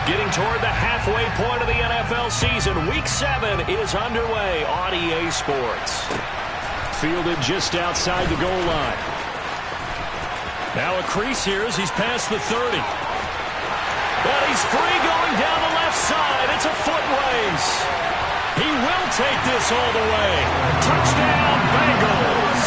Getting toward the halfway point of the NFL season. Week 7 is underway on EA Sports. Fielded just outside the goal line. Now a crease here as he's past the 30. But he's free going down the left side. It's a foot race. He will take this all the way. Touchdown, Bengals.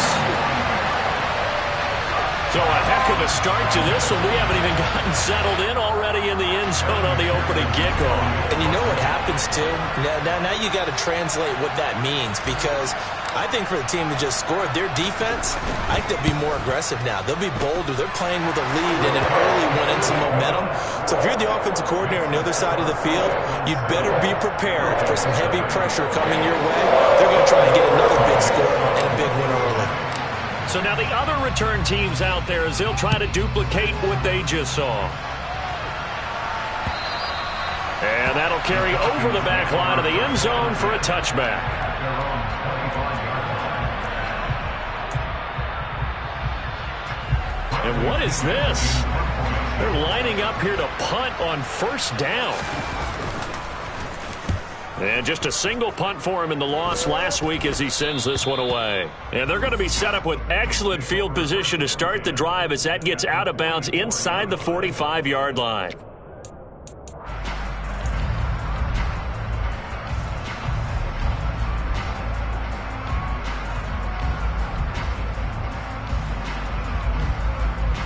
So a heck of a start to this one. We haven't even gotten settled in already in the end zone on the opening kickoff. And you know what happens, too? Now you got to translate what that means, because I think for the team that just scored, their defense, I think they'll be more aggressive now. They'll be bolder. They're playing with a lead and an early one and some momentum. So if you're the offensive coordinator on the other side of the field, you'd better be prepared for some heavy pressure coming your way. They're going to try and get another big score and a big win early. So now the other return teams out there as they'll try to duplicate what they just saw. And that'll carry over the back line of the end zone for a touchback. And what is this? They're lining up here to punt on first down. And just a single punt for him in the loss last week as he sends this one away. And they're going to be set up with excellent field position to start the drive as that gets out of bounds inside the 45-yard line.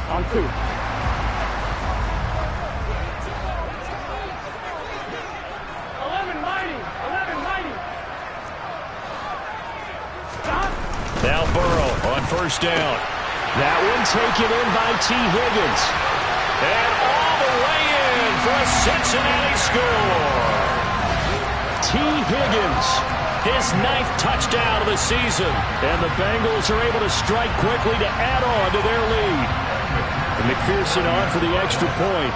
On 2. Now Burrow on first down. That one taken in by T. Higgins. And all the way in for a Cincinnati score. T. Higgins, his 9th touchdown of the season. And the Bengals are able to strike quickly to add on to their lead. And McPherson on for the extra point.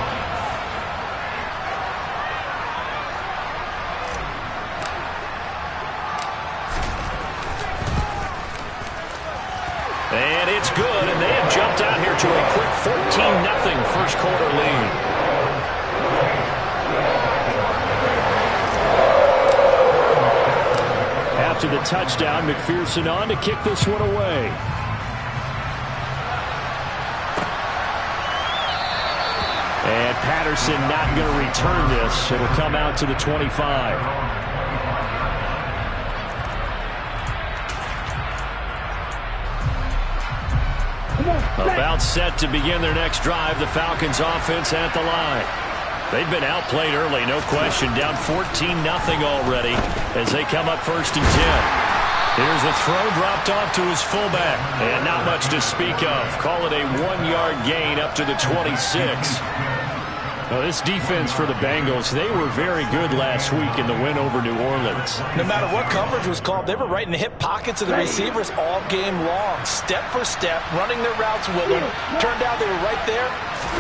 And it's good, and they have jumped out here to a quick 14-0 first quarter lead. After the touchdown, McPherson on to kick this one away. And Patterson not going to return this. It'll come out to the 25. About set to begin their next drive. The Falcons offense at the line. They've been outplayed early, no question. Down 14-0 already as they come up first and 10. Here's a throw dropped off to his fullback. And not much to speak of. Call it a 1-yard gain up to the 26. Well, this defense for the Bengals, they were very good last week in the win over New Orleans. No matter what coverage was called, they were right in the hip pockets of the receivers all game long. Step for step, running their routes with them. Turned out they were right there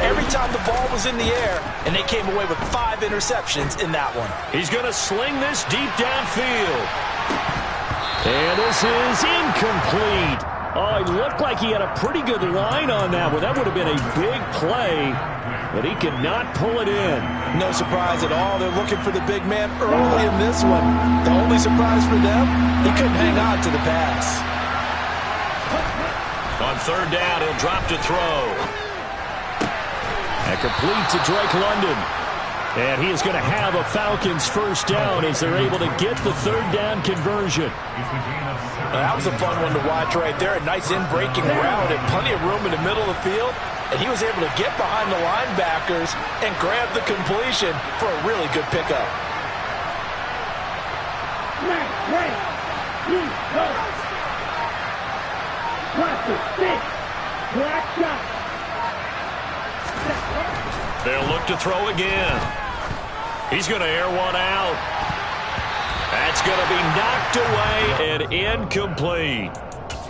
every time the ball was in the air, and they came away with 5 interceptions in that one. He's going to sling this deep downfield. And this is incomplete. Oh, it looked like he had a pretty good line on that one. That would have been a big play, but he could not pull it in. No surprise at all. They're looking for the big man early in this one. The only surprise for them, he couldn't hang on to the pass. On third down, he'll drop to throw. And complete to Drake London. And he is going to have a Falcons first down as they're able to get the third down conversion. That was a fun one to watch right there. A nice in-breaking route and plenty of room in the middle of the field. And he was able to get behind the linebackers and grab the completion for a really good pickup. They'll look to throw again. He's going to air one out. That's going to be knocked away and incomplete.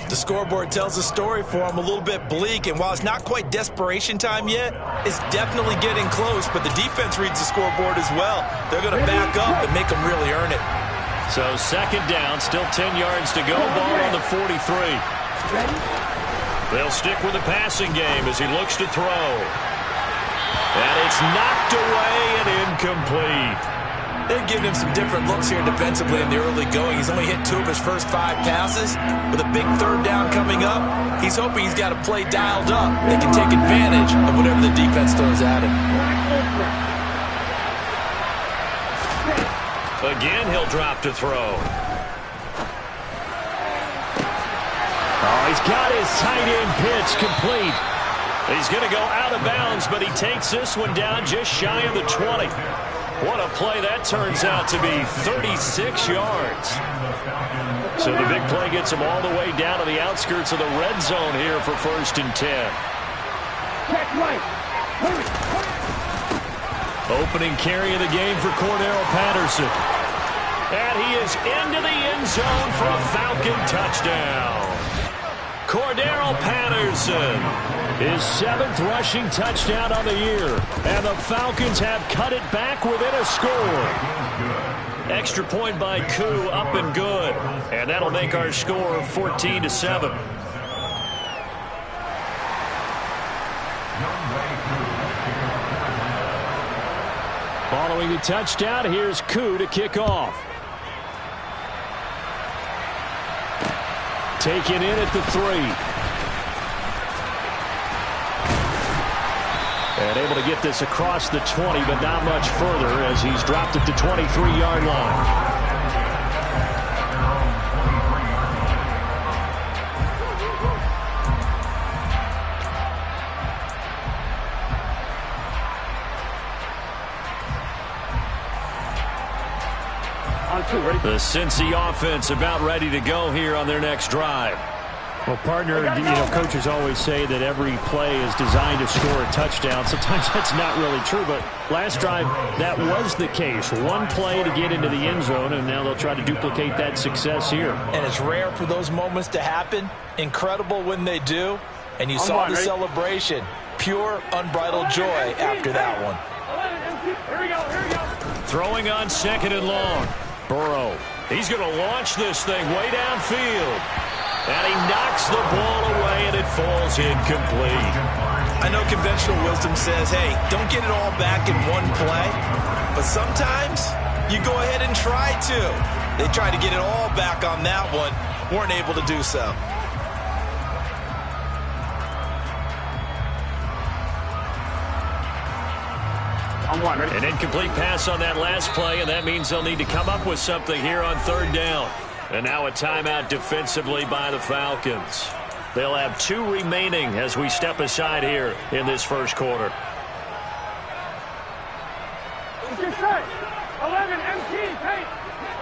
The scoreboard tells a story for him, a little bit bleak, and while it's not quite desperation time yet, it's definitely getting close, but the defense reads the scoreboard as well. They're going to back up and make them really earn it. So second down, still 10 yards to go, ball on the 43. They'll stick with the passing game as he looks to throw. And it's knocked away and incomplete. They've given him some different looks here defensively in the early going. He's only hit 2 of his first 5 passes. With a big 3rd down coming up, he's hoping he's got a play dialed up that can take advantage of whatever the defense throws at him. Again, he'll drop to throw. Oh, he's got his tight end pitch complete. He's going to go out of bounds, but he takes this one down just shy of the 20. What a play that turns out to be, 36 yards. So the big play gets him all the way down to the outskirts of the red zone here for 1st and 10. Opening carry of the game for Cordero Patterson. And he is into the end zone for a Falcon touchdown. Cordero Patterson. His 7th rushing touchdown on the year. And the Falcons have cut it back within a score. Extra point by Koo, up and good. And that'll make our score 14-7. Following the touchdown, here's Koo to kick off. Taken in at the 3. And able to get this across the 20, but not much further as he's dropped at the 23-yard line. The Cincy offense about ready to go here on their next drive. Well, partner, coaches always say that every play is designed to score a touchdown. Sometimes that's not really true, but last drive, that was the case. One play to get into the end zone, and now they'll try to duplicate that success here. And it's rare for those moments to happen. Incredible when they do. And you saw the celebration. Pure, unbridled joy after that one. Throwing on 2nd and long. Burrow. He's going to launch this thing way downfield. And he knocks the ball away, and it falls incomplete. I know conventional wisdom says, hey, don't get it all back in one play. But sometimes you go ahead and try to. They tried to get it all back on that one. Weren't able to do so. An incomplete pass on that last play, and that means they'll need to come up with something here on 3rd down. And now a timeout defensively by the Falcons. They'll have 2 remaining as we step aside here in this first quarter. 11 MT, paint.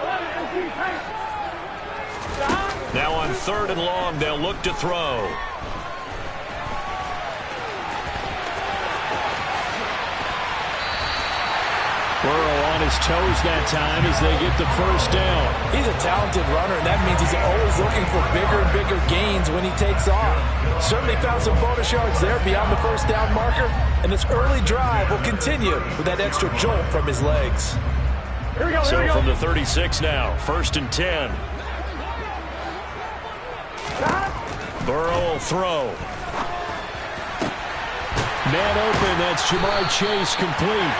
11 MT, paint. Now on 3rd and long, they'll look to throw. Burrow on his toes that time as they get the 1st down. He's a talented runner, and that means he's always looking for bigger and bigger gains when he takes off. Certainly found some bonus yards there beyond the 1st down marker, and this early drive will continue with that extra jolt from his legs. So from the 36 now, 1st and 10. Burrow will throw. Man open, that's Jamar Chase complete.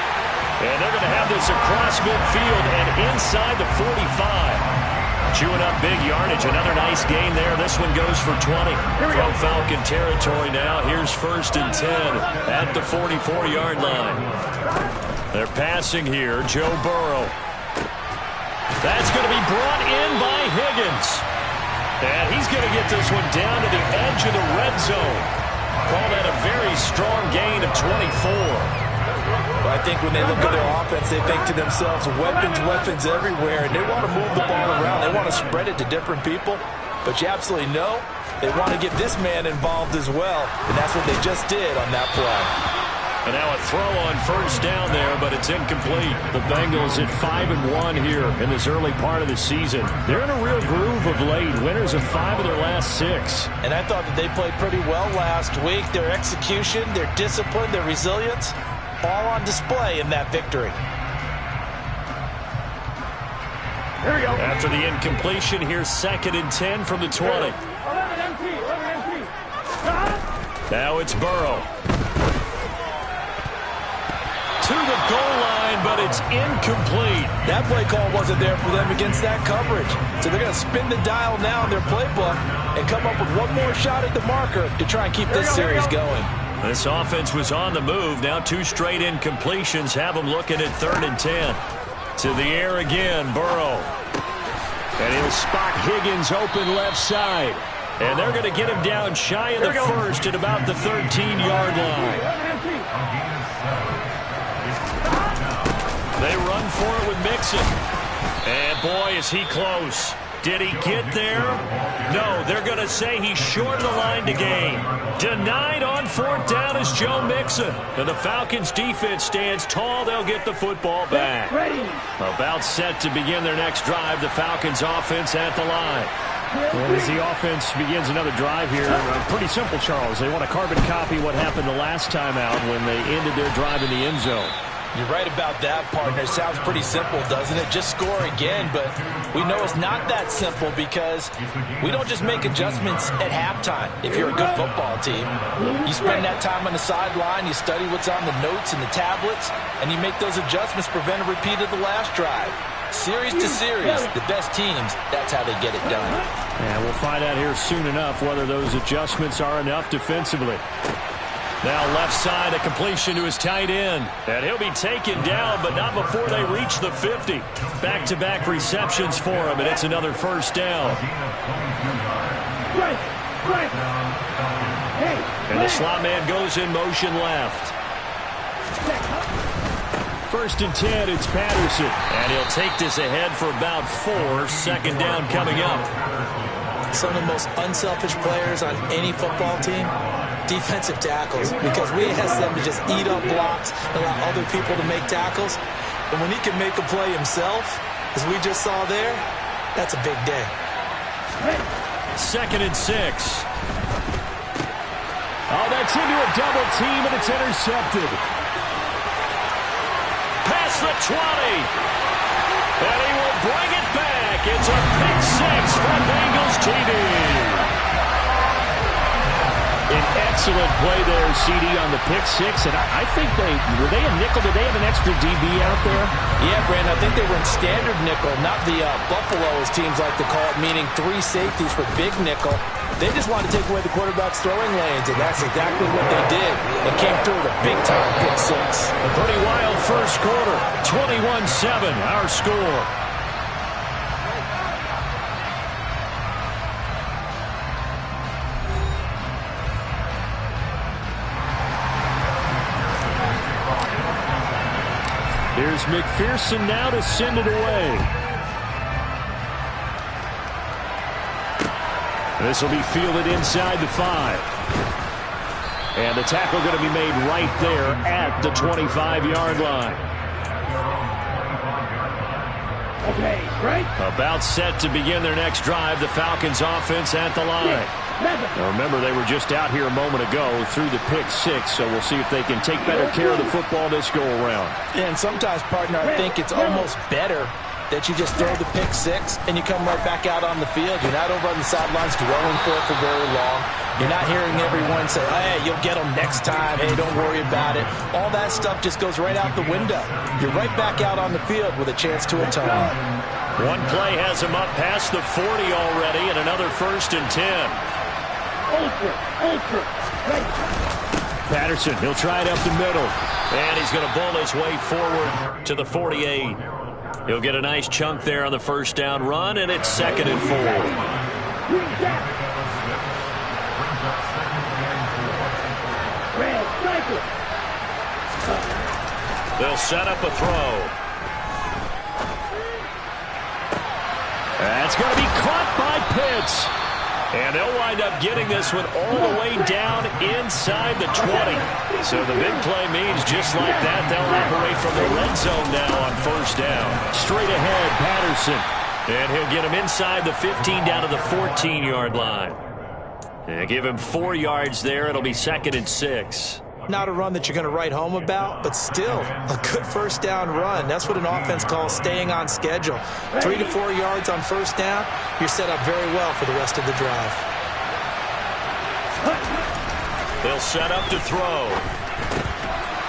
And they're going to have this across midfield and inside the 45. Chewing up big yardage. Another nice gain there. This one goes for 20. From Falcon territory now. Here's 1st and 10 at the 44-yard line. They're passing here. Joe Burrow. That's going to be brought in by Higgins. And he's going to get this one down to the edge of the red zone. Call that a very strong gain of 24. Well, I think when they look at their offense, they think to themselves, weapons everywhere, and they want to move the ball around. They want to spread it to different people, but you absolutely know they want to get this man involved as well, and that's what they just did on that play. And now a throw on 1st down there, but it's incomplete. The Bengals at 5-1 here in this early part of the season. They're in a real groove of late. Winners of 5 of their last 6. And I thought that they played pretty well last week. Their execution, their discipline, their resilience, all on display in that victory. Here we go. After the incompletion, here's 2nd and 10 from the 20. 11 MT. Now it's Burrow. to the goal line, but it's incomplete. That play call wasn't there for them against that coverage. So they're going to spin the dial now in their playbook and come up with one more shot at the marker to try and keep this series going. This offense was on the move. Now 2 straight incompletions have them looking at 3rd and 10. To the air again, Burrow. And he'll spot Higgins open left side. And they're going to get him down shy of the first at about the 13-yard line. They run for it with Mixon. And boy, is he close. Did he get there? No, they're going to say he's short of the line to gain. Denied on 4th down is Joe Mixon. And the Falcons defense stands tall. They'll get the football back. About set to begin their next drive. The Falcons offense at the line. Well, as the offense begins another drive here, pretty simple, Charles. They want to carbon copy what happened the last time out when they ended their drive in the end zone. You're right about that, partner. It sounds pretty simple, doesn't it? Just score again, but we know it's not that simple because we don't just make adjustments at halftime. If you're a good football team, you spend that time on the sideline, you study what's on the notes and the tablets, and you make those adjustments, prevent a repeat of the last drive. Series to series, the best teams, that's how they get it done. And we'll find out here soon enough whether those adjustments are enough defensively. Now left side, a completion to his tight end. And he'll be taken down, but not before they reach the 50. Back-to-back receptions for him, and it's another 1st down. And the slot man goes in motion left. 1st and 10, it's Patterson. And he'll take this ahead for about 4. 2nd down coming up. Some of the most unselfish players on any football team, defensive tackles, because we ask them to just eat up blocks and allow other people to make tackles. And when he can make a play himself, as we just saw there, that's a big day. 2nd and 6. Oh, that's into a double team, and it's intercepted. Past the 20. And he will bring it back. It's a pick 6 for Bengals TV. An excellent play there, CD, on the pick 6. And I think were they a nickel? Did they have an extra DB out there? Yeah, Brandon, I think they were in standard nickel, not the Buffalo, as teams like to call it, meaning 3 safeties for big nickel. They just wanted to take away the quarterback's throwing lanes, and that's exactly what they did. They came through with a big-time pick 6. A pretty wild first quarter. 21-7, our score. Here's McPherson now to send it away. This will be fielded inside the 5. And the tackle going to be made right there at the 25-yard line. Okay, right? About set to begin their next drive. The Falcons offense at the line. Now remember, they were just out here a moment ago through the pick 6, so we'll see if they can take better care of the football this go-around. And sometimes, partner, I think it's almost better that you just throw the pick 6 and you come right back out on the field. You're not over on the sidelines dwelling for it for very long. You're not hearing everyone say, hey, you'll get them next time. Hey, don't worry about it. All that stuff just goes right out the window. You're right back out on the field with a chance to atone. One play has him up past the 40 already, and another 1st and 10. Ultra, right. Patterson, he'll try it up the middle. And he's going to bull his way forward to the 48. He'll get a nice chunk there on the 1st down run, and it's 2nd and 4. They'll set up a throw. That's going to be caught by Pitts. And they'll wind up getting this one all the way down inside the 20. So the big play means just like that, they'll operate from the red zone now on 1st down. Straight ahead, Patterson. And he'll get him inside the 15 down to the 14-yard line. And give him 4 yards there. It'll be 2nd and 6. Not a run that you're going to write home about, but still a good 1st down run. That's what an offense calls staying on schedule. 3 to 4 yards on 1st down, you're set up very well for the rest of the drive. They'll set up to throw.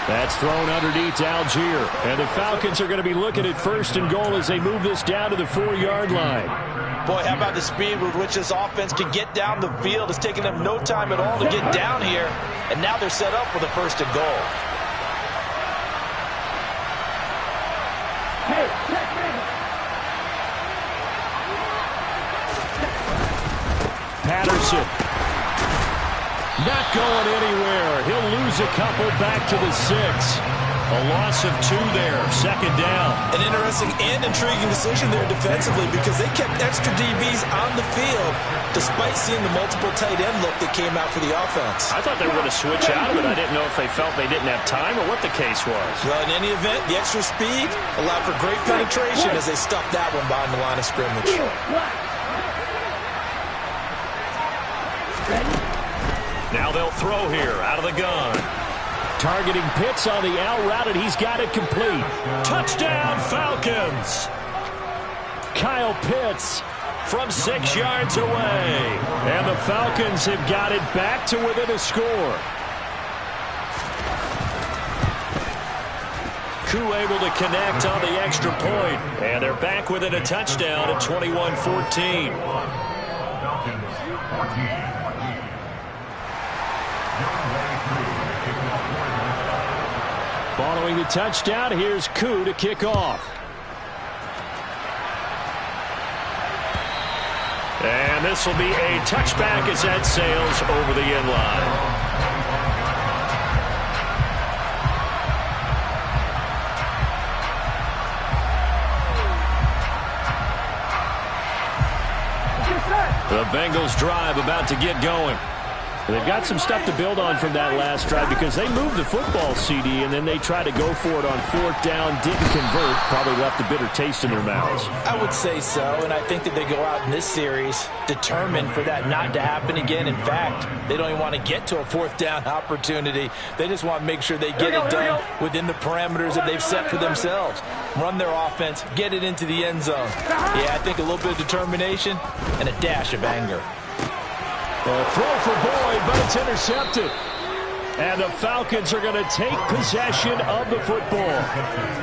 That's thrown underneath to Algier. And the Falcons are going to be looking at 1st and goal as they move this down to the 4-yard line. Boy, how about the speed with which this offense can get down the field? It's taking them no time at all to get down here. And now they're set up with a 1st and goal. Patterson. Not going anywhere. He'll lose a couple back to the 6. A loss of 2 there. 2nd down. An interesting and intriguing decision there defensively because they kept extra DBs on the field despite seeing the multiple tight end look that came out for the offense. I thought they were going to switch out of it. I didn't know if they felt they didn't have time or what the case was. Well, in any event, the extra speed allowed for great penetration as they stuffed that one behind the line of scrimmage. Now they'll throw here out of the gun. Targeting Pitts on the out route, and he's got it complete. Touchdown, Falcons! Kyle Pitts from 6 yards away. And the Falcons have got it back to within a score. Koo able to connect on the extra point. And they're back within a touchdown at 21-14. Following the touchdown, here's Koo to kick off. And this will be a touchback as that sails over the end line. The Bengals drive about to get going. They've got some stuff to build on from that last drive because they moved the football, CD, and then they tried to go for it on 4th down, didn't convert, probably left a bitter taste in their mouths. I would say so, and I think that they go out in this series determined for that not to happen again. In fact, they don't even want to get to a 4th down opportunity. They just want to make sure they get it done within the parameters that they've set for themselves. Run their offense, get it into the end zone. Yeah, I think a little bit of determination and a dash of anger. A throw for Boyd, but it's intercepted. And the Falcons are going to take possession of the football.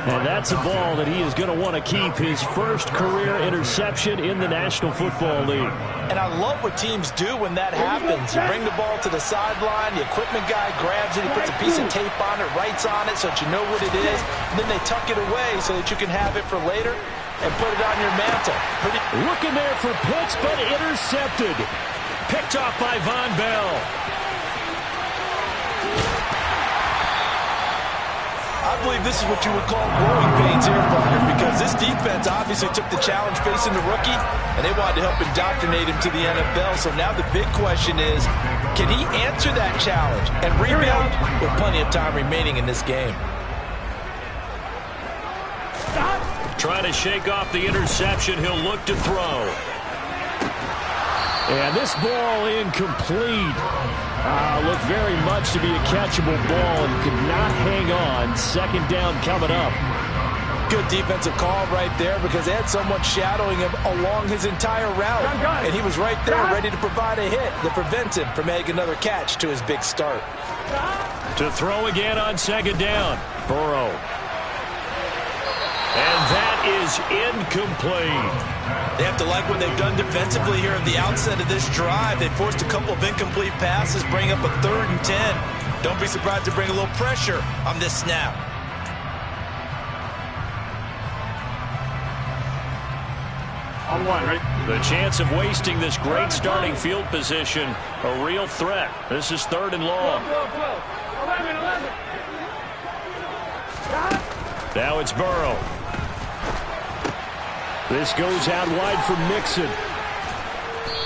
And that's a ball that he is going to want to keep, his first career interception in the National Football League. And I love what teams do when that happens. You bring the ball to the sideline, the equipment guy grabs it, he puts a piece of tape on it, writes on it so that you know what it is, and then they tuck it away so that you can have it for later and put it on your mantle. Looking there for Pitts, but intercepted. Picked off by Von Bell. I believe this is what you would call growing pains here, partner, because this defense obviously took the challenge facing the rookie, and they wanted to help indoctrinate him to the NFL. So now the big question is, can he answer that challenge and rebound with plenty of time remaining in this game? Trying to shake off the interception. He'll look to throw. And this ball incomplete. Looked very much to be a catchable ball and could not hang on. 2nd down coming up. Good defensive call right there because they had someone shadowing him along his entire route. And he was right there ready to provide a hit that prevents him from making another catch to his big start. To throw again on 2nd down. Burrow. And that is incomplete. They have to like what they've done defensively here at the outset of this drive. They forced a couple of incomplete passes, bring up a 3rd and 10. Don't be surprised to bring a little pressure on this snap. On 1, ready? The chance of wasting this great starting field position, a real threat. This is 3rd and long. 11. Now it's Burrow. This goes out wide for Mixon.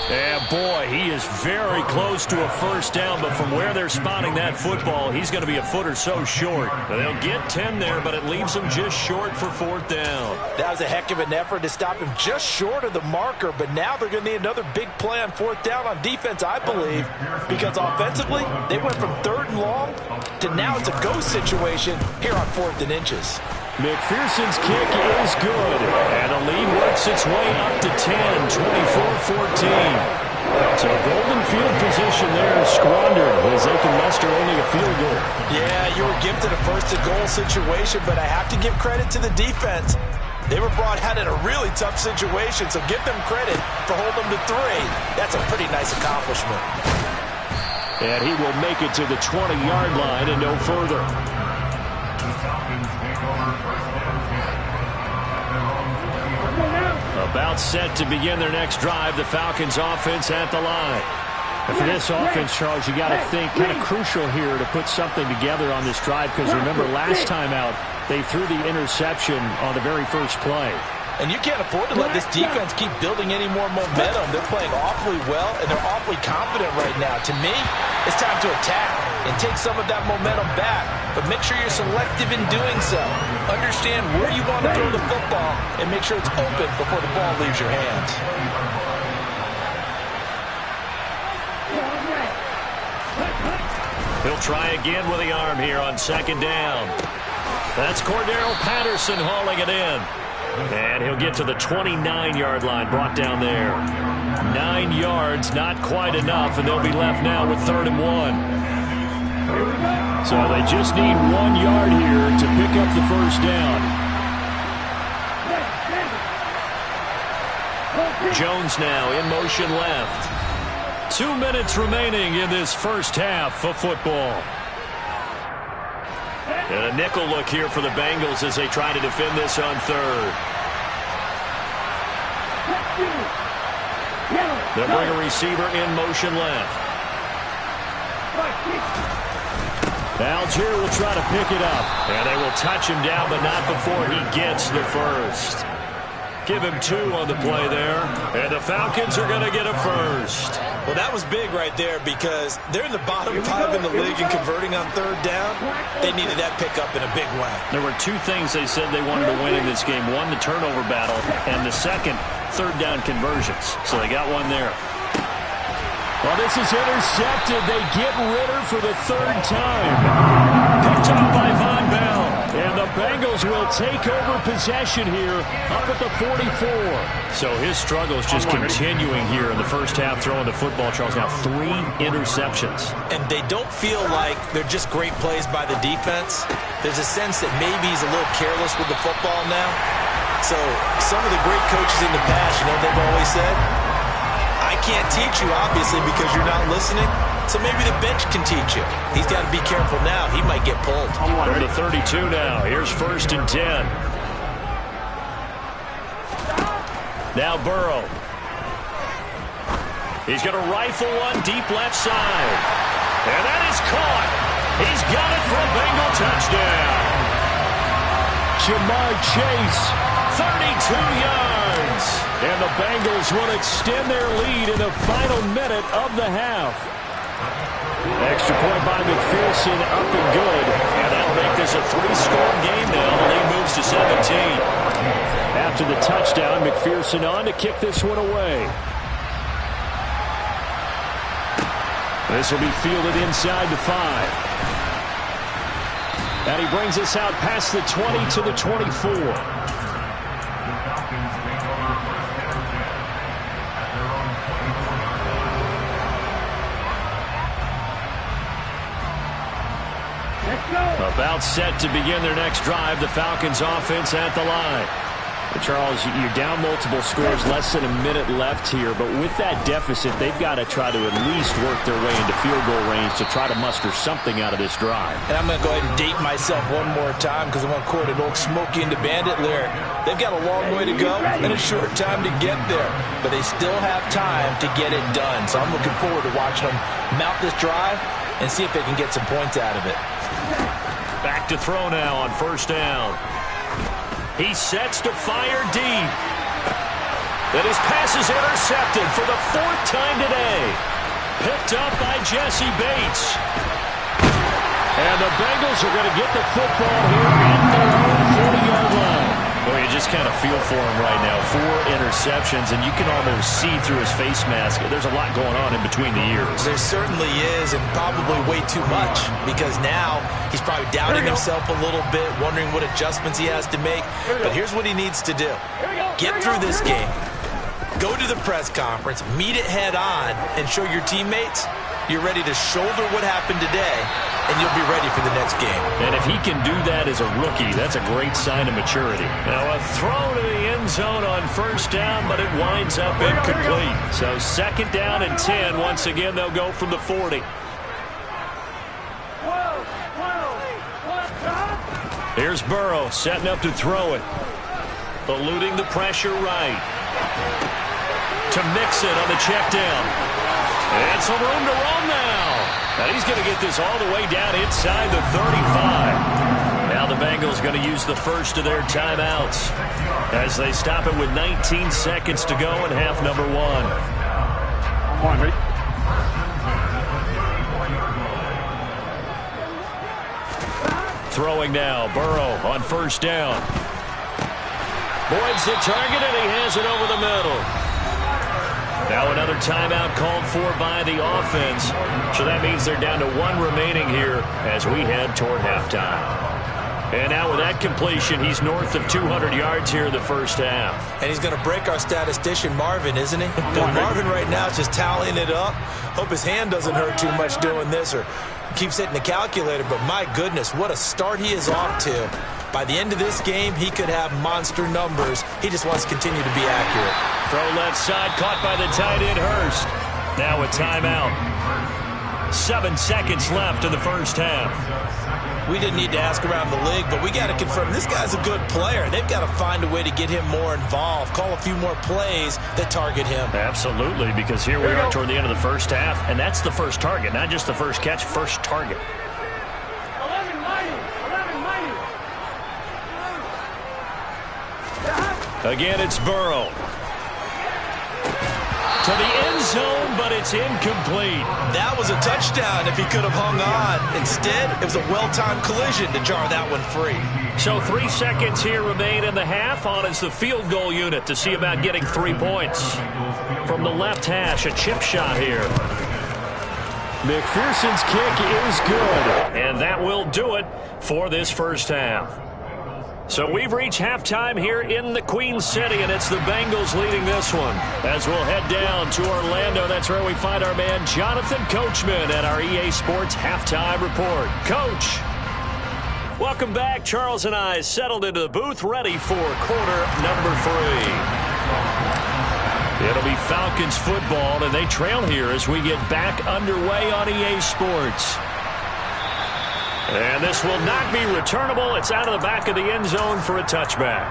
And boy, he is very close to a 1st down, but from where they're spotting that football, he's going to be a foot or so short. They'll get 10 there, but it leaves them just short for 4th down. That was a heck of an effort to stop him just short of the marker, but now they're going to need another big play on 4th down on defense, I believe, because offensively, they went from 3rd and long to now it's a go situation here on 4th and inches. McPherson's kick is good, and the lead works its way up to 10, 24-14. So golden field position there squandered as they can muster only a field goal. Yeah, you were gifted a first-to-goal situation, but I have to give credit to the defense. They were brought out in a really tough situation, so give them credit for holding them to 3. That's a pretty nice accomplishment. And he will make it to the 20-yard line and no further. About set to begin their next drive, the Falcons offense at the line. And for this offense, Charles, you got to think kind of crucial here to put something together on this drive, because remember last time out they threw the interception on the very first play. And you can't afford to let this defense keep building any more momentum. They're playing awfully well, and they're awfully confident right now. To me, it's time to attack and take some of that momentum back, but make sure you're selective in doing so. Understand where you want to throw the football and make sure it's open before the ball leaves your hands. He'll try again with the arm here on second down. That's Cordero Patterson hauling it in. And he'll get to the 29-yard line, brought down there. 9 yards, not quite enough, and they'll be left now with 3rd and 1. So they just need 1 yard here to pick up the first down. Jones now in motion left. 2 minutes remaining in this first half of football. And a nickel look here for the Bengals as they try to defend this on 3rd. They'll bring a receiver in motion left. Algier will try to pick it up. And they will touch him down, but not before he gets the first. Give him 2 on the play there. And the Falcons are going to get a first. Well, that was big right there because they're in the bottom 5 in the league and converting on 3rd down. They needed that pickup in a big way. There were 2 things they said they wanted to win in this game. One, the turnover battle, and the second, 3rd down conversions. So they got one there. Well, this is intercepted. They get Ritter for the 3rd time. Picked up by Von Bell. And the Bengals will take over possession here up at the 44. So his struggles just continuing here in the first half throwing the football. Charles, now 3 interceptions. And they don't feel like they're just great plays by the defense. There's a sense that maybe he's a little careless with the football now. So some of the great coaches in the past, you know what they've always said? I can't teach you, obviously, because you're not listening. So maybe the bench can teach you. He's got to be careful now. He might get pulled. From the 32 now. Here's 1st and 10. Now Burrow. He's going to rifle one deep left side. And that is caught. He's got it for a Bengal touchdown. Jamar Chase, 32 yards. And the Bengals will extend their lead in the final minute of the half. Extra point by McPherson, up and good. And that'll make this a 3-score game now. The lead moves to 17. After the touchdown, McPherson on to kick this one away. This will be fielded inside the 5. And he brings us out past the 20 to the 24. About set to begin their next drive, the Falcons offense at the line. Charles, you're down multiple scores, less than a minute left here, but with that deficit, they've got to try to at least work their way into field goal range to try to muster something out of this drive. And I'm going to go ahead and date myself one more time because I want to quote an old Smokey and the Bandit lyric. They've got a long way to go and a short time to get there, but they still have time to get it done. So I'm looking forward to watching them mount this drive and see if they can get some points out of it. Back to throw now on 1st down. He sets to fire deep. Then his pass is intercepted for the 4th time today. Picked up by Jesse Bates. And the Bengals are going to get the football here at their own 40-yard line. Boy, you just kind of feel for him right now. 4 interceptions, and you can almost see through his face mask. There's a lot going on in between the ears. There certainly is, and probably way too much, because now he's probably doubting himself a little bit, wondering what adjustments he has to make. But here's what he needs to do. Get through this game. Go to the press conference, meet it head on, and show your teammates you're ready to shoulder what happened today, and you'll be ready for the next game. And if he can do that as a rookie, that's a great sign of maturity. Now a throw to the end zone on first down, but it winds up incomplete. So second down and 10. Once again, they'll go from the 40. Here's Burrow setting up to throw it. Eluding the pressure right. To Mixon on the check down. And some room to roam now. And he's going to get this all the way down inside the 35. Now the Bengals going to use the first of their timeouts as they stop it with 19 seconds to go in half number 1. Come on, ready? Throwing now, Burrow on first down. Boyd's the target, and he has it over the middle. Now another timeout called for by the offense. So that means they're down to 1 remaining here as we head toward halftime. And now with that completion, he's north of 200 yards here in the first half. And he's going to break our statistician, Marvin, isn't he? Because Marvin right now is just tallying it up. Hope his hand doesn't hurt too much doing this or keeps hitting the calculator. But my goodness, what a start he is off to. By the end of this game, he could have monster numbers. He just wants to continue to be accurate. Throw left side, caught by the tight end, Hurst. Now a timeout. 7 seconds left in the first half. We didn't need to ask around the league, but we got to confirm this guy's a good player. They've got to find a way to get him more involved, call a few more plays that target him. Absolutely, because here we are toward the end of the first half, and that's the first target, not just the first catch, first target. Again, it's Burrow. To the end zone, but it's incomplete. That was a touchdown if he could have hung on. Instead, it was a well-timed collision to jar that one free. So 3 seconds here remain in the half. On is the field goal unit to see about getting 3 points. From the left hash, a chip shot here. McPherson's kick is good, and that will do it for this first half. So we've reached halftime here in the Queen City, and it's the Bengals leading this one. As we'll head down to Orlando, that's where we find our man Jonathan Coachman at our EA Sports Halftime Report. Coach, welcome back. Charles and I settled into the booth, ready for quarter number 3. It'll be Falcons football, and they trail here as we get back underway on EA Sports. And this will not be returnable. It's out of the back of the end zone for a touchback.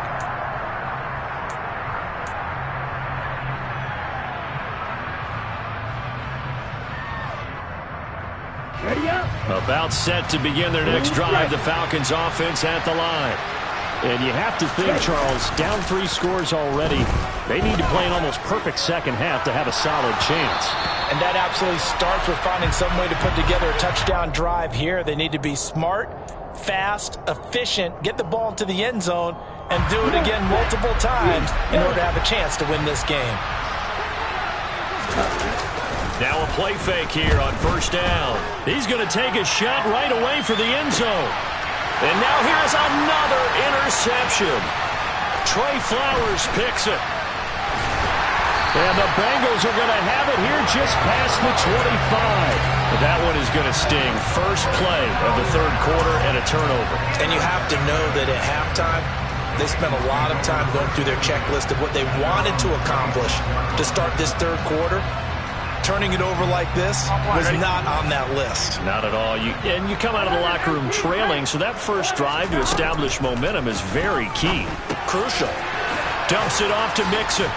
About set to begin their next drive, the Falcons offense at the line. And you have to think, Charles, down 3 scores already. They need to play an almost perfect second half to have a solid chance. And that absolutely starts with finding some way to put together a touchdown drive here. They need to be smart, fast, efficient, get the ball to the end zone, and do it again multiple times in order to have a chance to win this game. Now a play fake here on first down. He's going to take a shot right away for the end zone. And now here's another interception. Trey Flowers picks it. And the Bengals are going to have it here just past the 25. But that one is going to sting. First play of the third quarter and a turnover. And you have to know that at halftime, they spent a lot of time going through their checklist of what they wanted to accomplish to start this third quarter. Turning it over like this was not on that list. Not at all. And you come out of the locker room trailing, so that first drive to establish momentum is very key. Crucial. Dumps it off to Mixon.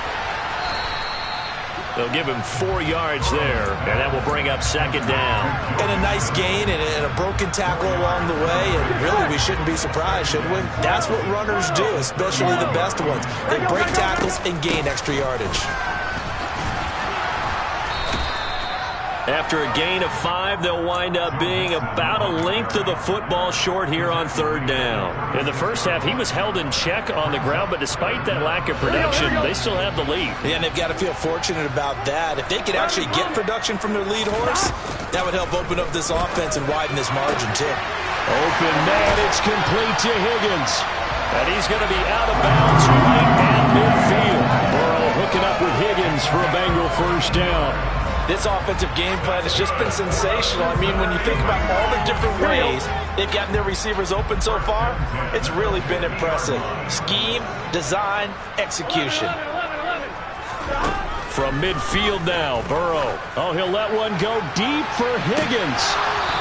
They'll give him 4 yards there, and that will bring up second down. And a nice gain and a broken tackle along the way, and really we shouldn't be surprised, should we? That's what runners do, especially the best ones. They break tackles and gain extra yardage. After a gain of 5, they'll wind up being about a length of the football short here on third down. In the first half, he was held in check on the ground, but despite that lack of production, they still have the lead. Yeah, and they've got to feel fortunate about that. If they could actually get production from their lead horse, that would help open up this offense and widen this margin, too. Open man, it's complete to Higgins. And he's going to be out of bounds right at midfield. Burrow hooking up with Higgins. for a Bengal first down. This offensive game plan has just been sensational. I mean, when you think about all the different ways they've gotten their receivers open so far, it's really been impressive. Scheme, design, execution. From midfield now, Burrow. Oh, he'll let one go deep for Higgins.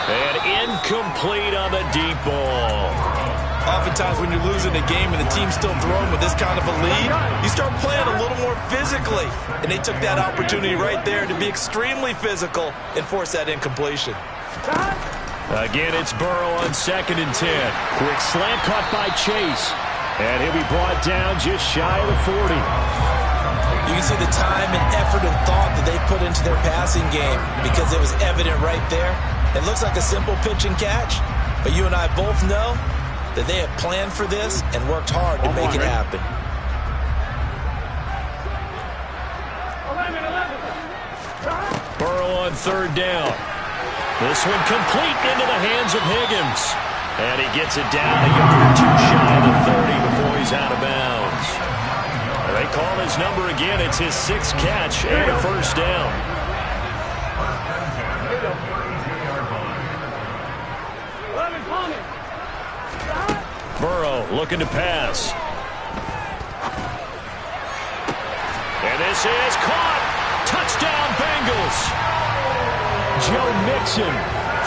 And incomplete on the deep ball. Oftentimes when you're losing a game and the team's still throwing with this kind of a lead, you start playing a little more physically. And they took that opportunity right there to be extremely physical and force that incompletion. Again, it's Burrow on 2nd and 10. Quick slant caught by Chase. And he'll be brought down just shy of the 40. You can see the time and effort and thought that they put into their passing game because it was evident right there. It looks like a simple pitch and catch, but you and I both know that they have planned for this and worked hard to make it happen. Burrow on 3rd down. This one complete into the hands of Higgins. And he gets it down a yard or two shy of the 30 before he's out of bounds. And they call his number again. It's his 6th catch and a first down. Burrow looking to pass. And this is caught. Touchdown Bengals. Joe Mixon,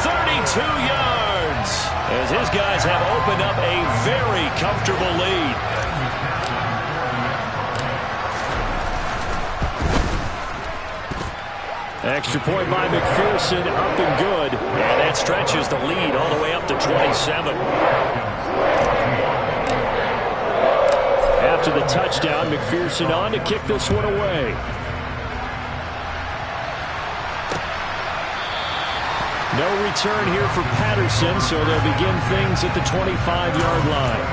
32 yards. As his guys have opened up a very comfortable lead. Extra point by McPherson, up and good. And that stretches the lead all the way up to 27. After the touchdown, McPherson on to kick this one away. No return here for Patterson, so they'll begin things at the 25-yard line.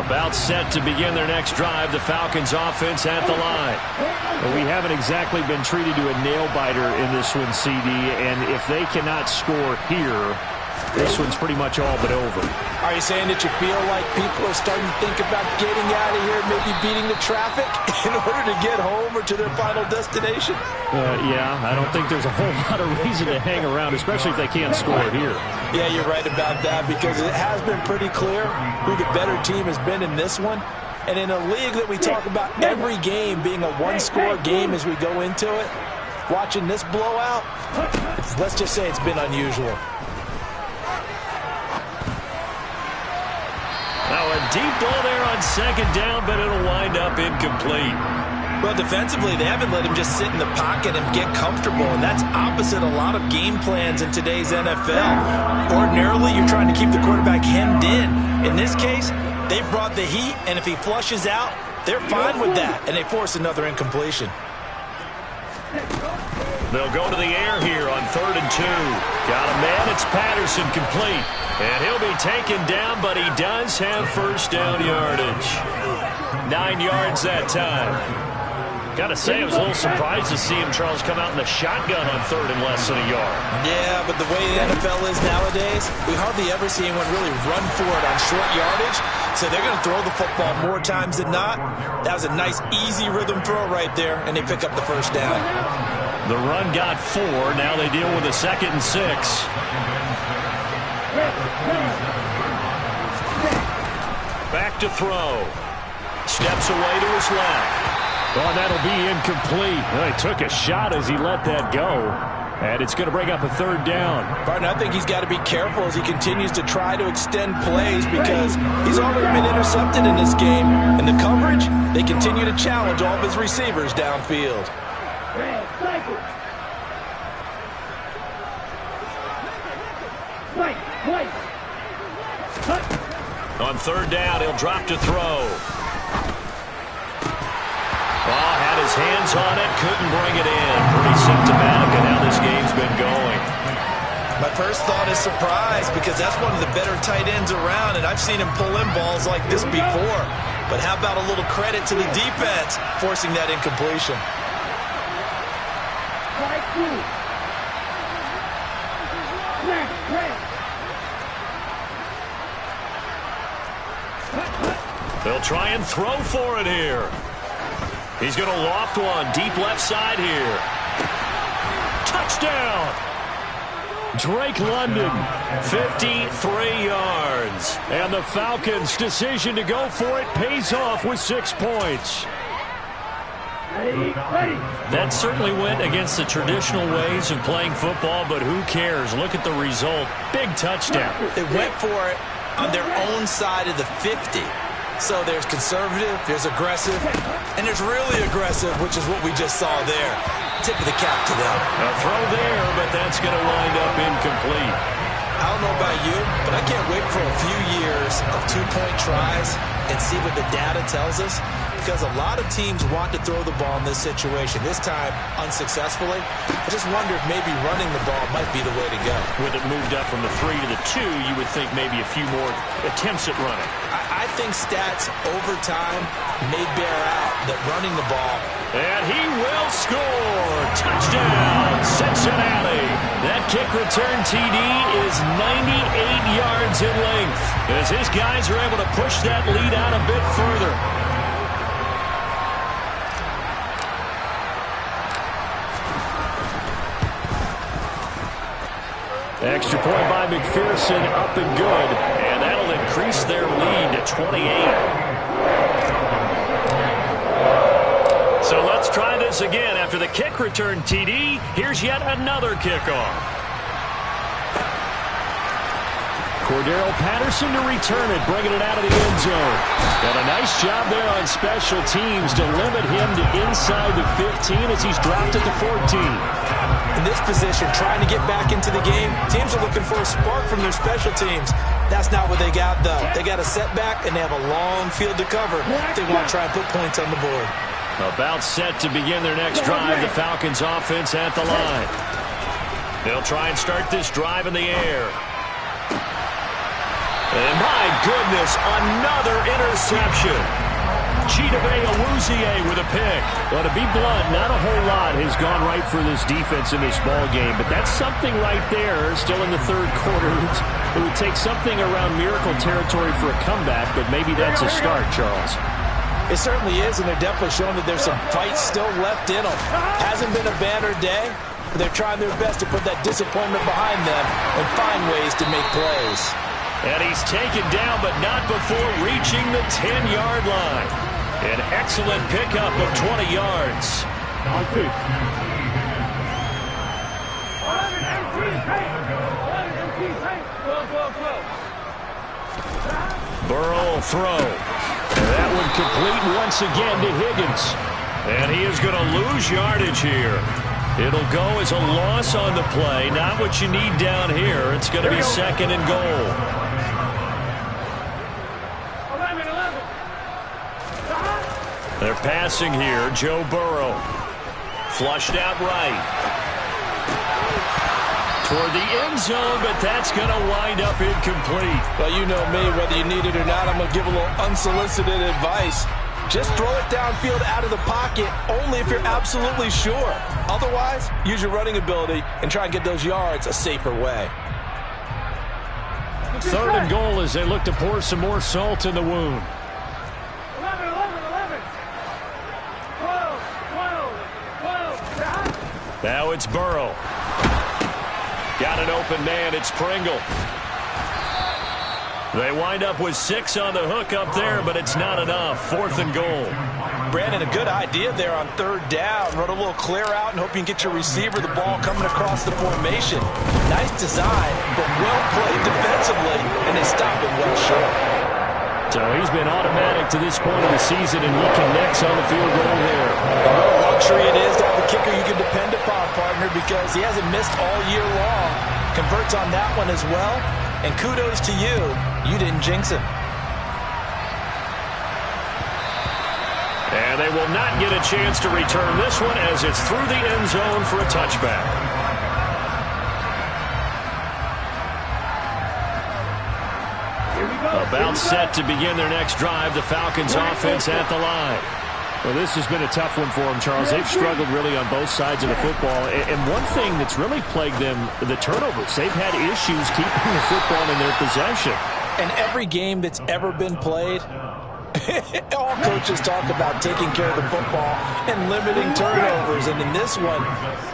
About set to begin their next drive. The Falcons offense at the line. Well, we haven't exactly been treated to a nail-biter in this one, CD, and if they cannot score here, this one's pretty much all but over. Are you saying that you feel like people are starting to think about getting out of here, maybe beating the traffic in order to get home or to their final destination? Yeah, I don't think there's a whole lot of reason to hang around, especially if they can't score here. Yeah, you're right about that because it has been pretty clear who the better team has been in this one. And in a league that we talk about every game being a one-score game as we go into it, watching this blowout, let's just say it's been unusual. Now a deep ball there on 2nd down, but it'll wind up incomplete. Well, defensively, they haven't let him just sit in the pocket and get comfortable, and that's opposite a lot of game plans in today's NFL. Ordinarily, you're trying to keep the quarterback hemmed in. In this case, they brought the heat, and if he flushes out, they're fine with that, and they force another incompletion. They'll go to the air here on 3rd and 2. Got a man, it's Patterson, complete. And he'll be taken down, but he does have first down yardage. 9 yards that time. Got to say, I was a little surprised to see him, Charles, come out in the shotgun on 3rd and less than a yard. Yeah, but the way the NFL is nowadays, we hardly ever see anyone really run for it on short yardage. So they're going to throw the football more times than not. That was a nice, easy rhythm throw right there, and they pick up the first down. The run got 4. Now they deal with a 2nd and 6. Back to throw. Steps away to his left. Oh, that'll be incomplete. Well, he took a shot as he let that go. And it's going to bring up a 3rd down. Barton, I think he's got to be careful as he continues to try to extend plays because he's already been intercepted in this game. And the coverage, they continue to challenge all of his receivers downfield. On 3rd down, he'll drop to throw. Oh, had his hands on it, couldn't bring it in. Pretty symptomatic of how this game's been going. My first thought is surprise because that's one of the better tight ends around, and I've seen him pull in balls like this before. But how about a little credit to the defense forcing that incompletion? They'll try and throw for it here. He's going to loft one deep left side here. Touchdown! Drake London, 53 yards. And the Falcons' decision to go for it pays off with 6 points. That certainly went against the traditional ways of playing football, but who cares? Look at the result. Big touchdown. They went for it on their own side of the 50. So there's conservative, there's aggressive, and there's really aggressive, which is what we just saw there. Tip of the cap to them. A throw there, but that's going to wind up incomplete. I don't know about you, but I can't wait for a few years of 2-point tries and see what the data tells us, because a lot of teams want to throw the ball in this situation. This time, unsuccessfully. I just wonder if maybe running the ball might be the way to go. With it moved up from the 3 to the 2, you would think maybe a few more attempts at running. I think stats over time may bear out that running the ball. And he will score. Touchdown, Cincinnati. That kick return TD is 98 yards in length as his guys are able to push that lead out a bit further. Extra point by McPherson, up and good. And that'll increase their lead to 28. So let's try this again. After the kick return TD, here's yet another kickoff. Cordero Patterson to return it, bringing it out of the end zone. And a nice job there on special teams to limit him to inside the 15 as he's dropped at the 14. In this position, trying to get back into the game, teams are looking for a spark from their special teams. That's not what they got, though. They got a setback, and they have a long field to cover if they want to try and put points on the board. About set to begin their next drive, the Falcons offense at the line. They'll try and start this drive in the air. And my goodness, another interception. Chidobe Awuzie with a pick. Well, to be blunt, not a whole lot has gone right for this defense in this ball game, but that's something right there. Still in the third quarter. It would take something around miracle territory for a comeback, but maybe that's a start, Charles. It certainly is, and they're definitely showing that there's some fight still left in them. Hasn't been a banner day, but they're trying their best to put that disappointment behind them and find ways to make plays. And he's taken down, but not before reaching the 10-yard line. An excellent pickup of 20 yards. Burrow will throw. And that one complete once again to Higgins. And he is going to lose yardage here. It'll go as a loss on the play. Not what you need down here. It's going to be second and goal. They're passing here. Joe Burrow. Flushed out right. Toward the end zone, but that's going to wind up incomplete. Well, you know me, whether you need it or not, I'm going to give a little unsolicited advice. Just throw it downfield out of the pocket only if you're absolutely sure. Otherwise, use your running ability and try and get those yards a safer way. Third and goal as they look to pour some more salt in the wound. 12. Now it's Burrow. Got an open man. It's Pringle. They wind up with 6 on the hook up there, but it's not enough. Fourth and goal. Brandon, a good idea there on third down. Run a little clear out and hope you can get your receiver the ball coming across the formation. Nice design, but well played defensively, and they stop it well short. So he's been automatic to this point of the season, and he connects on the field goal there. What a luxury it is to have a kicker you can depend upon, partner, because he hasn't missed all year long. Converts on that one as well. And kudos to you. You didn't jinx him. And they will not get a chance to return this one as it's through the end zone for a touchback. About set to begin their next drive. The Falcons offense at the line. Well, this has been a tough one for them, Charles. They've struggled really on both sides of the football. And one thing that's really plagued them, the turnovers. They've had issues keeping the football in their possession. And every game that's ever been played All coaches talk about taking care of the football and limiting turnovers. And in this one,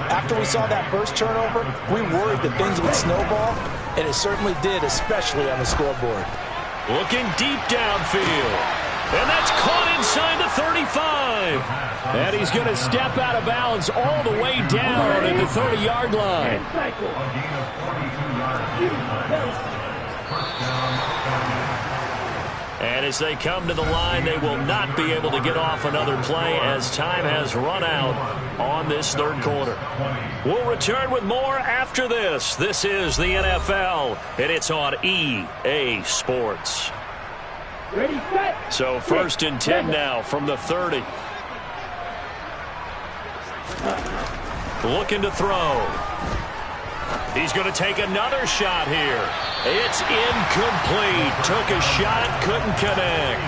after we saw that first turnover, we worried that things would snowball, and it certainly did, especially on the scoreboard. Looking deep downfield. And that's caught inside the 35. And he's going to step out of bounds all the way down at the 30-yard line. And as they come to the line, they will not be able to get off another play as time has run out on this third quarter. We'll return with more after this. This is the NFL, and it's on EA Sports. Ready, set. So 1st and 10 now from the 30. Looking to throw. He's going to take another shot here. It's incomplete. Took a shot, couldn't connect.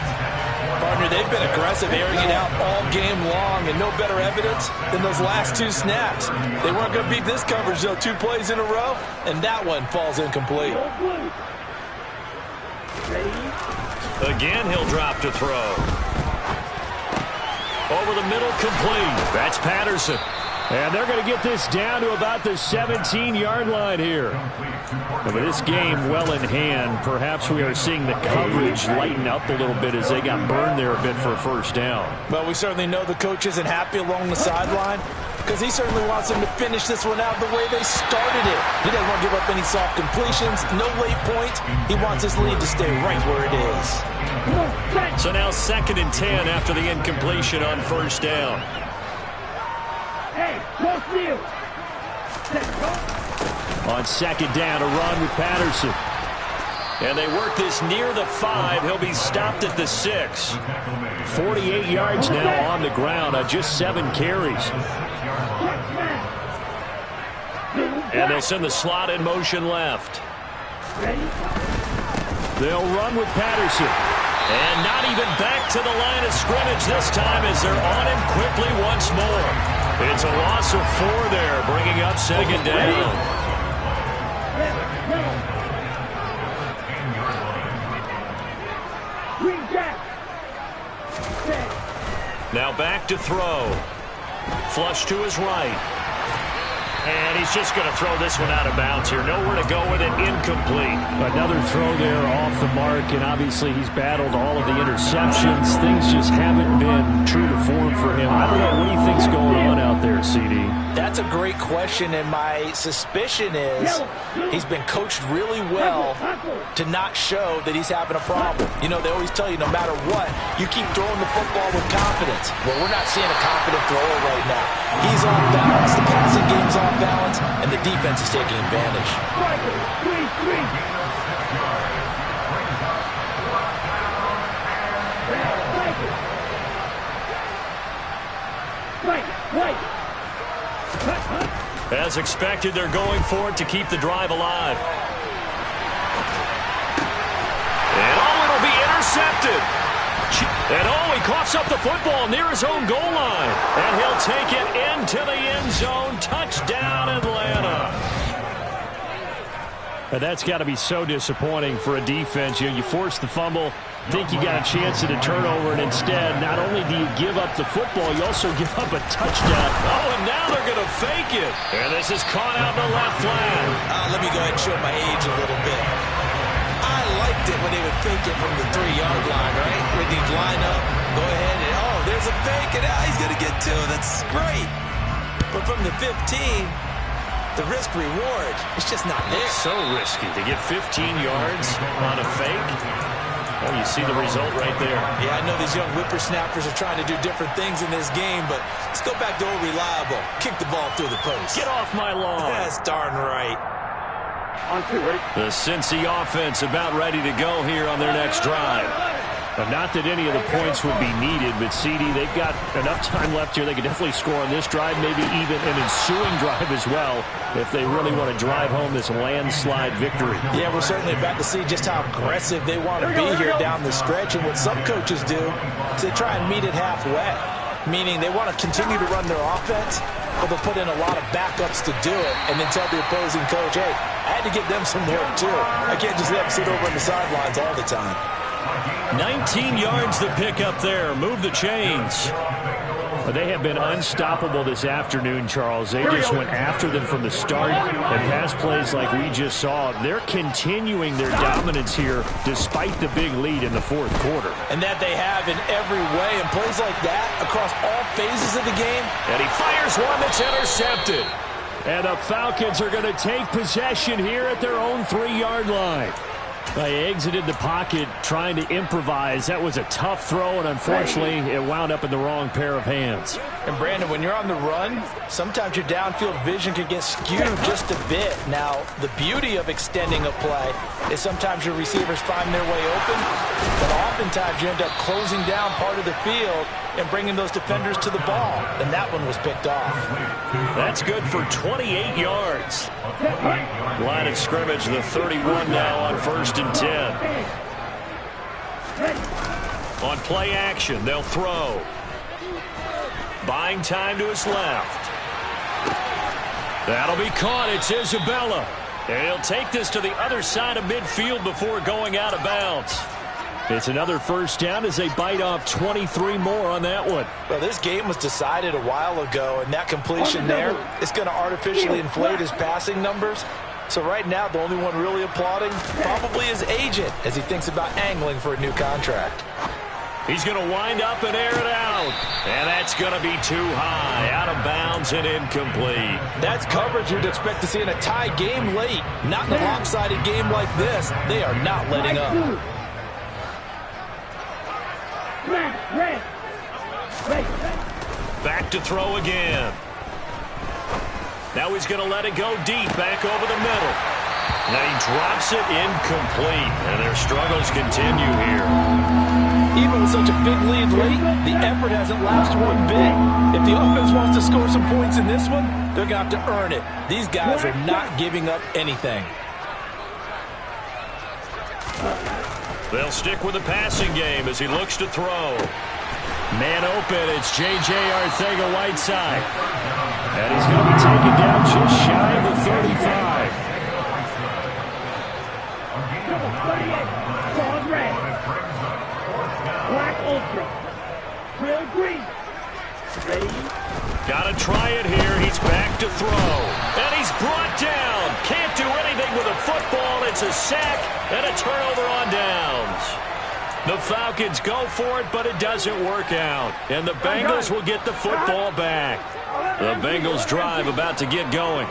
Partner, they've been aggressive, airing it out all game long, and no better evidence than those last 2 snaps. They weren't going to beat this coverage, though, 2 plays in a row, and that one falls incomplete. Again, he'll drop to throw. Over the middle, complete. That's Patterson. And they're going to get this down to about the 17-yard line here. And with this game well in hand, perhaps we are seeing the coverage lighten up a little bit as they got burned there a bit for a first down. Well, we certainly know the coach isn't happy along the sideline because he certainly wants them to finish this one out the way they started it. He doesn't want to give up any soft completions, no late points. He wants his lead to stay right where it is. So now 2nd and 10 after the incompletion on first down. Hey, close field. On 2nd down, a run with Patterson. And they work this near the 5. He'll be stopped at the 6. 48 yards now on the ground on just 7 carries. And they'll send the slot in motion left. They'll run with Patterson. And not even back to the line of scrimmage this time as they're on him quickly once more. It's a loss of 4 there, bringing up 2nd down. Now back to throw. Flush to his right. And he's just going to throw this one out of bounds here. Nowhere to go with it. Incomplete. Another throw there off the mark, and obviously he's battled all of the interceptions. Things just haven't been true to form for him. I don't know what do you think's going on out there, CD? That's a great question, and my suspicion is he's been coached really well to not show that he's having a problem. You know, they always tell you no matter what, you keep throwing the football with confidence. Well, we're not seeing a confident thrower right now. He's off balance, the passing game's off balance, and the defense is taking advantage. As expected, they're going for it to keep the drive alive. And it'll be intercepted. And he coughs up the football near his own goal line. And he'll take it into the end zone. Touchdown, Atlanta. And that's got to be so disappointing for a defense. You force the fumble, think you got a chance at a turnover, and instead, not only do you give up the football, you also give up a touchdown. Oh, and now they're going to fake it. And this is caught out in the left flat. Let me go ahead and show my age a little bit. I liked it when they would fake it from the 3-yard line, right? When they line up, go ahead, and there's a fake, and he's going to get 2. That's great. But from the 15, the risk-reward is just not there. It's so risky to get 15 yards on a fake. Oh, you see the result right there. Yeah, I know these young whippersnappers are trying to do different things in this game, but let's go back to old reliable. Kick the ball through the post. Get off my lawn. That's darn right. On 2, ready? The Cincy offense about ready to go here on their next drive. Not that any of the points would be needed, but CD, they've got enough time left here. They could definitely score on this drive, maybe even an ensuing drive as well, if they really want to drive home this landslide victory. Yeah, we're certainly about to see just how aggressive they want to be here down the stretch. And what some coaches do is they try and meet it halfway, meaning they want to continue to run their offense, but they'll put in a lot of backups to do it and then tell the opposing coach, hey, I had to give them some work too. I can't just let them sit over on the sidelines all the time. 19 yards to pick up there. Move the chains. They have been unstoppable this afternoon, Charles. They just went after them from the start. And pass plays like we just saw, they're continuing their dominance here despite the big lead in the fourth quarter. And that they have in every way. And plays like that across all phases of the game. And he fires one that's intercepted. And the Falcons are going to take possession here at their own 3-yard line. They exited the pocket trying to improvise. That was a tough throw, and unfortunately, it wound up in the wrong pair of hands. And, Brandon, when you're on the run, sometimes your downfield vision can get skewed just a bit. Now, the beauty of extending a play is sometimes your receivers find their way open, but oftentimes you end up closing down part of the field and bringing those defenders to the ball, and that one was picked off. That's good for 28 yards. Line of scrimmage, the 31 now on 1st and 10. On play action, they'll throw. Buying time to his left. That'll be caught. It's Isabella. And he'll take this to the other side of midfield before going out of bounds. It's another first down as they bite off 23 more on that one. Well, this game was decided a while ago, and that completion there is going to artificially inflate his passing numbers. So right now, the only one really applauding probably his agent as he thinks about angling for a new contract. He's going to wind up and air it out. And that's going to be too high. Out of bounds and incomplete. That's coverage you'd expect to see in a tie game late. Not in a lopsided game like this. They are not letting up. Back to throw again. Now he's going to let it go deep, back over the middle. Now he drops it incomplete, and their struggles continue here. Even with such a big lead late, the effort hasn't lasted one bit. If the offense wants to score some points in this one, they're going to have to earn it. These guys are not giving up anything. They'll stick with the passing game as he looks to throw. Man open, it's J.J. Arcega-Whiteside. And he's going to be taken down just shy of the 35. Black Ultra. Real green. Got to try it here. He's back to throw. And he's brought down. Can't do anything with a football. It's a sack and a turnover on downs. The Falcons go for it, but it doesn't work out. And the Bengals will get the football back. The Bengals drive about to get going.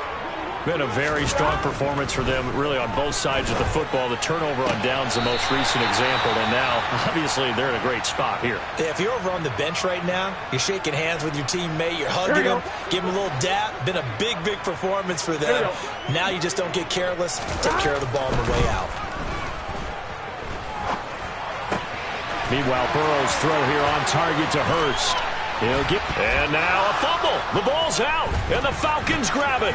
Been a very strong performance for them, really, on both sides of the football. The turnover on downs, the most recent example, and now, obviously, they're in a great spot here. Yeah, if you're over on the bench right now, you're shaking hands with your teammate, you're hugging him, give him a little dap. Been a big, big performance for them. Now you just don't get careless. Take care of the ball on the way out. Meanwhile, Burrow's throw here on target to Hurst. He'll get, and now a fumble. The ball's out, and the Falcons grab it.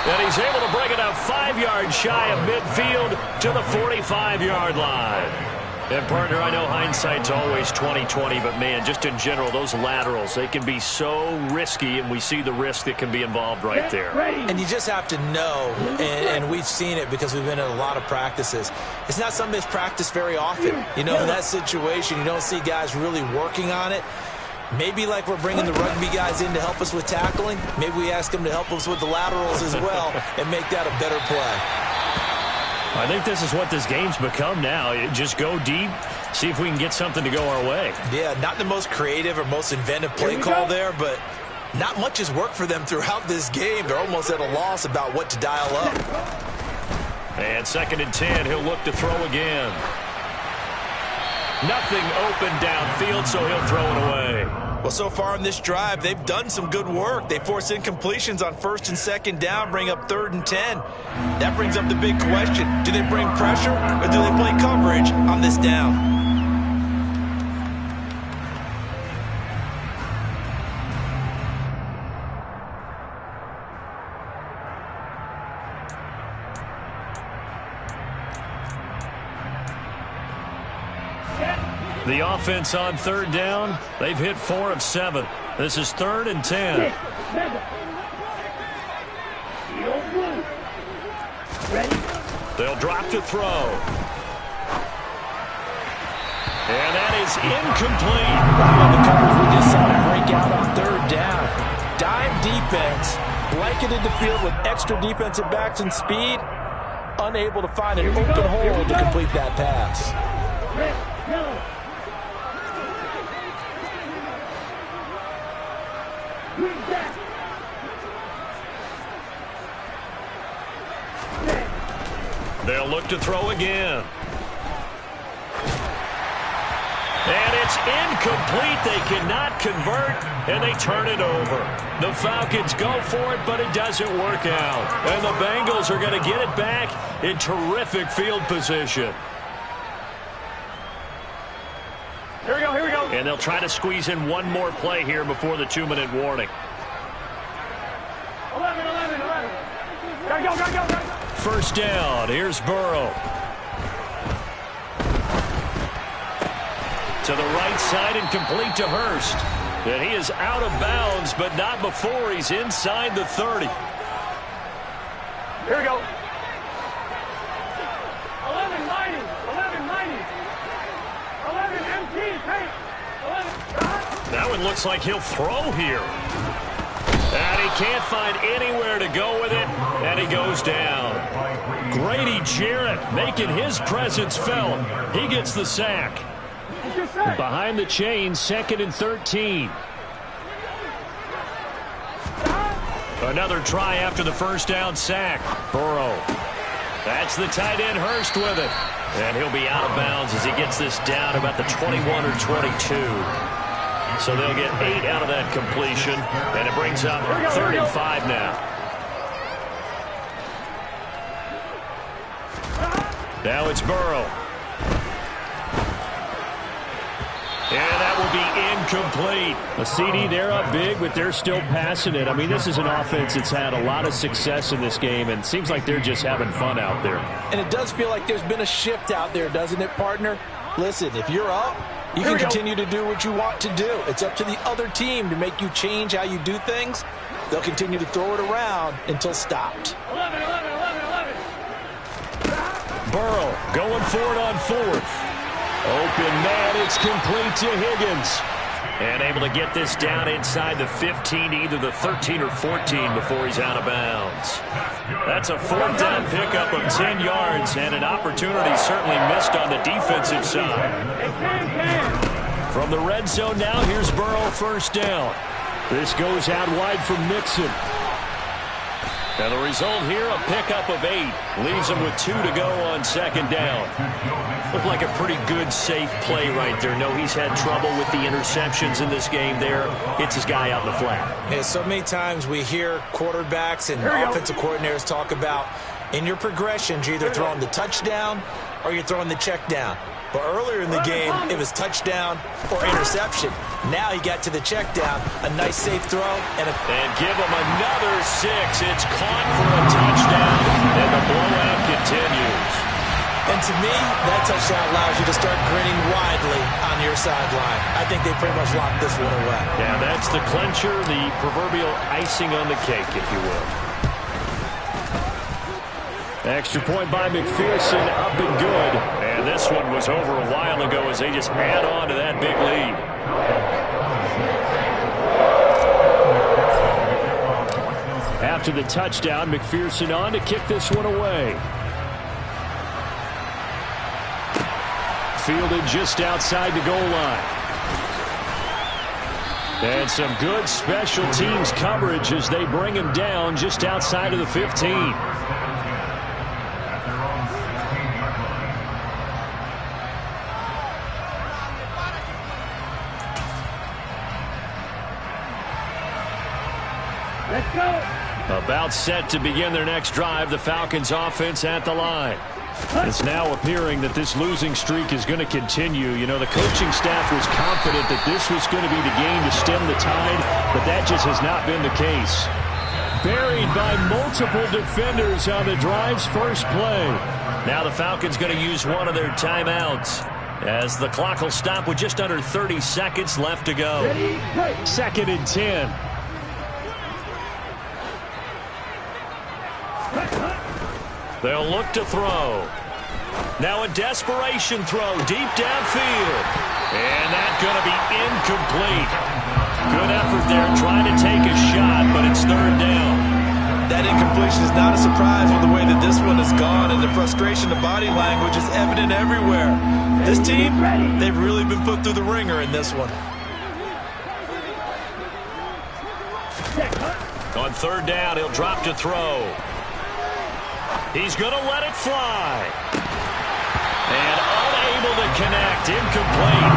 And he's able to bring it up 5 yards shy of midfield to the 45-yard line. And, partner, I know hindsight's always 20/20, but, man, just in general, those laterals, they can be so risky, and we see the risk that can be involved right there. And you just have to know, and we've seen it because we've been in a lot of practices. It's not something that's practiced very often. You know, in that situation, you don't see guys really working on it. Maybe like we're bringing the rugby guys in to help us with tackling, maybe we ask them to help us with the laterals as well and make that a better play. I think this is what this game's become now. Just go deep, see if we can get something to go our way. Yeah, not the most creative or most inventive play call there, but not much has worked for them throughout this game. They're almost at a loss about what to dial up. And 2nd and 10, he'll look to throw again. Nothing open downfield, so he'll throw it away. Well, so far on this drive, they've done some good work. They force incompletions on 1st and 2nd down, bring up 3rd and 10. That brings up the big question. Do they bring pressure or do they play coverage on this down? The offense on 3rd down, they've hit 4 of 7. This is 3rd and 10. Ready? They'll drop to throw. And that is incomplete. The coverage we just saw to break out on third down. Dime defense, blanketed the field with extra defensive backs and speed, unable to find an open hole to complete that pass. They'll look to throw again. And it's incomplete. They cannot convert, and they turn it over. The Falcons go for it, but it doesn't work out. And the Bengals are going to get it back in terrific field position. Here we go, here we go. And they'll try to squeeze in one more play here before the 2-minute warning. 11. Gotta go. First down. Here's Burrow. To the right side and complete to Hurst. And he is out of bounds, but not before he's inside the 30. Here we go. 11 MT, take. 11. That one looks like he'll throw here. And he can't find anywhere to go with it, and he goes down. Grady Jarrett making his presence felt. He gets the sack. Behind the chain, 2nd and 13. Another try after the first down sack. Burrow. That's the tight end Hurst with it. And he'll be out of bounds as he gets this down about the 21 or 22. So they'll get 8 out of that completion, and it brings up 3rd and 5 now. Now it's Burrow. And that will be incomplete. A CD, they're up big, but they're still passing it. I mean, this is an offense that's had a lot of success in this game, and it seems like they're just having fun out there. And it does feel like there's been a shift out there, doesn't it, partner? Listen, if you're up, you can continue to do what you want to do. It's up to the other team to make you change how you do things. They'll continue to throw it around until stopped. 11. Burrow going for it on 4th. Open man, it's complete to Higgins. And able to get this down inside the 15, either the 13 or 14 before he's out of bounds. That's a 4th down pickup of 10 yards and an opportunity certainly missed on the defensive side. From the red zone now, here's Burrow, first down. This goes out wide from Mixon. And the result here, a pickup of 8. Leaves him with 2 to go on 2nd down. Looked like a pretty good, safe play right there. No, he's had trouble with the interceptions in this game there. Hits his guy out in the flat. Yeah, so many times we hear quarterbacks and offensive coordinators talk about in your progressions, you're either throwing the touchdown or you're throwing the check down. But earlier in the game, it was touchdown or interception. Now he got to the check down, a nice safe throw. And give him another 6. It's caught for a touchdown, and the blowout continues. And to me, that touchdown allows you to start grinning widely on your sideline. I think they pretty much locked this one away. Yeah, that's the clincher, the proverbial icing on the cake, if you will. Extra point by McPherson, up and good. And this one was over a while ago as they just add on to that big lead. After the touchdown, McPherson on to kick this one away. Fielded just outside the goal line. And some good special teams coverage as they bring him down just outside of the 15. Let's go. About set to begin their next drive, the Falcons offense at the line. It's now appearing that this losing streak is going to continue. You know, the coaching staff was confident that this was going to be the game to stem the tide, but that just has not been the case. Buried by multiple defenders on the drive's first play. Now the Falcons going to use one of their timeouts as the clock will stop with just under 30 seconds left to go. 2nd and 10. They'll look to throw. Now a desperation throw deep downfield. And that's going to be incomplete. Good effort there trying to take a shot, but it's third down. That incompletion is not a surprise with the way that this one has gone, and the frustration, the body language is evident everywhere. This team, they've really been put through the ringer in this one. On third down, he'll drop to throw. He's going to let it fly. And unable to connect, incomplete.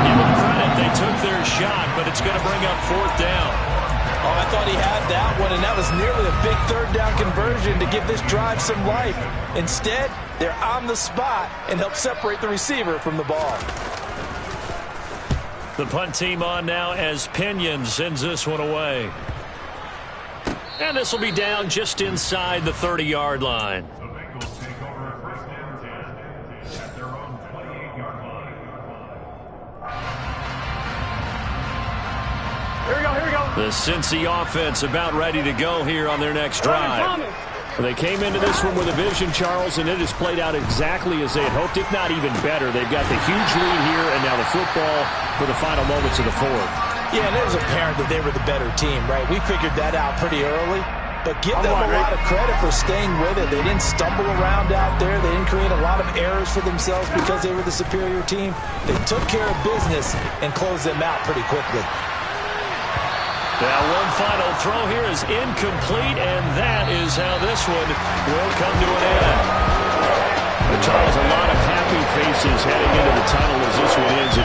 Give them credit, they took their shot, but it's going to bring up fourth down. Oh, I thought he had that one, and that was nearly a big third down conversion to give this drive some life. Instead, they're on the spot and help separate the receiver from the ball. The punt team on now as Pinion sends this one away. And this will be down just inside the 30-yard line. The Bengals take over at first and 10 at their own 28-yard line. Here we go, here we go. The Cincy offense about ready to go here on their next drive. Well, they came into this one with a vision, Charles, and it has played out exactly as they had hoped, if not even better. They've got the huge lead here, and now the football for the final moments of the fourth. Yeah, and it was apparent that they were the better team, right? We figured that out pretty early. But give them a lot of credit for staying with it. They didn't stumble around out there. They didn't create a lot of errors for themselves because they were the superior team. They took care of business and closed them out pretty quickly. Now one final throw here is incomplete, and that is how this one will come to an end. Charles, a lot of happy faces heading into the tunnel as this one ends.